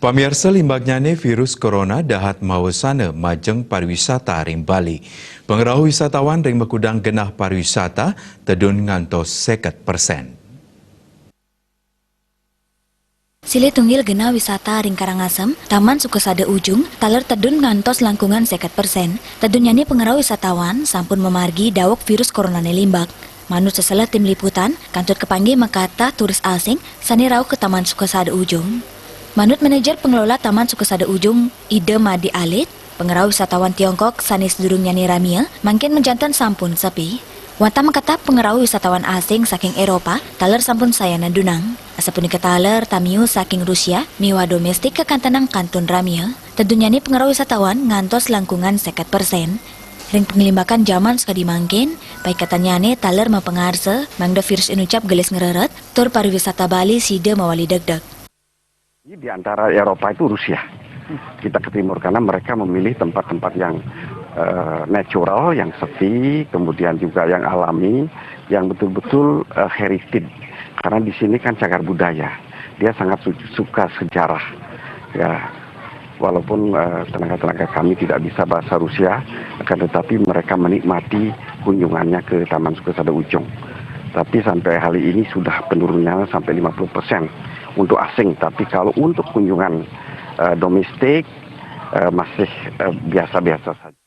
Pamirsa limbagnyane virus corona dahat mawasana majeng pariwisata ring Bali. Pengerau wisatawan ring Mekudang genah pariwisata tedun ngantos 50%. Sile tunggil genah wisata ring Karangasem, Taman Sukesada Ujung, taler tedun ngantos langkungan 50%. Tedunnyane pengerau wisatawan sampun memargi dawok virus corona limbag. Manut seselah tim liputan, kantut kepanggih makata turis asing sani rauh ke Taman Sukesada Ujung. Manut manajer pengelola Taman Sukesada Ujung, Ida Madi Alit, pengerau wisatawan Tiongkok sanis durungnya Ramia, makin menjantan sampun sepi. Wanta makata pengerau wisatawan asing saking Eropa, taler sampun sayana dunang. Asapun ke taler tamiu saking Rusia, miwa domestik ke kantanang kantun Ramia. Tentunya ini pengerau wisatawan ngantos langkungan 50%. Ring pengelimbakan zaman sekadi mangkin, baik katanya ne taler mempengarse, mangda virus inucap gelis ngereret, tur pariwisata Bali sida mawali deg-deg. Di antara Eropa itu Rusia, kita ke timur karena mereka memilih tempat-tempat yang natural, yang sepi, kemudian juga yang alami, yang betul-betul heritage. Karena di sini kan cagar budaya, dia sangat suka sejarah. Ya, walaupun tenaga-tenaga kami tidak bisa bahasa Rusia, akan tetapi mereka menikmati kunjungannya ke Taman Sukesada Ujung. Tapi sampai hari ini sudah penurunannya sampai 50%. Untuk asing, tapi kalau untuk kunjungan domestik masih biasa-biasa saja.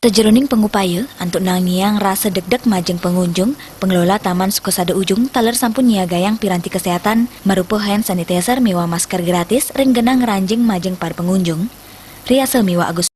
Tejeroning pengupaya, untuk nangiang rasa deg-deg majeng pengunjung, pengelola Taman Sukesada Ujung taler sampun nyiagayang piranti kesehatan, marupa hand sanitizer miwa masker gratis, ring genang ranjing majeng par pengunjung. Riasa miwa Agus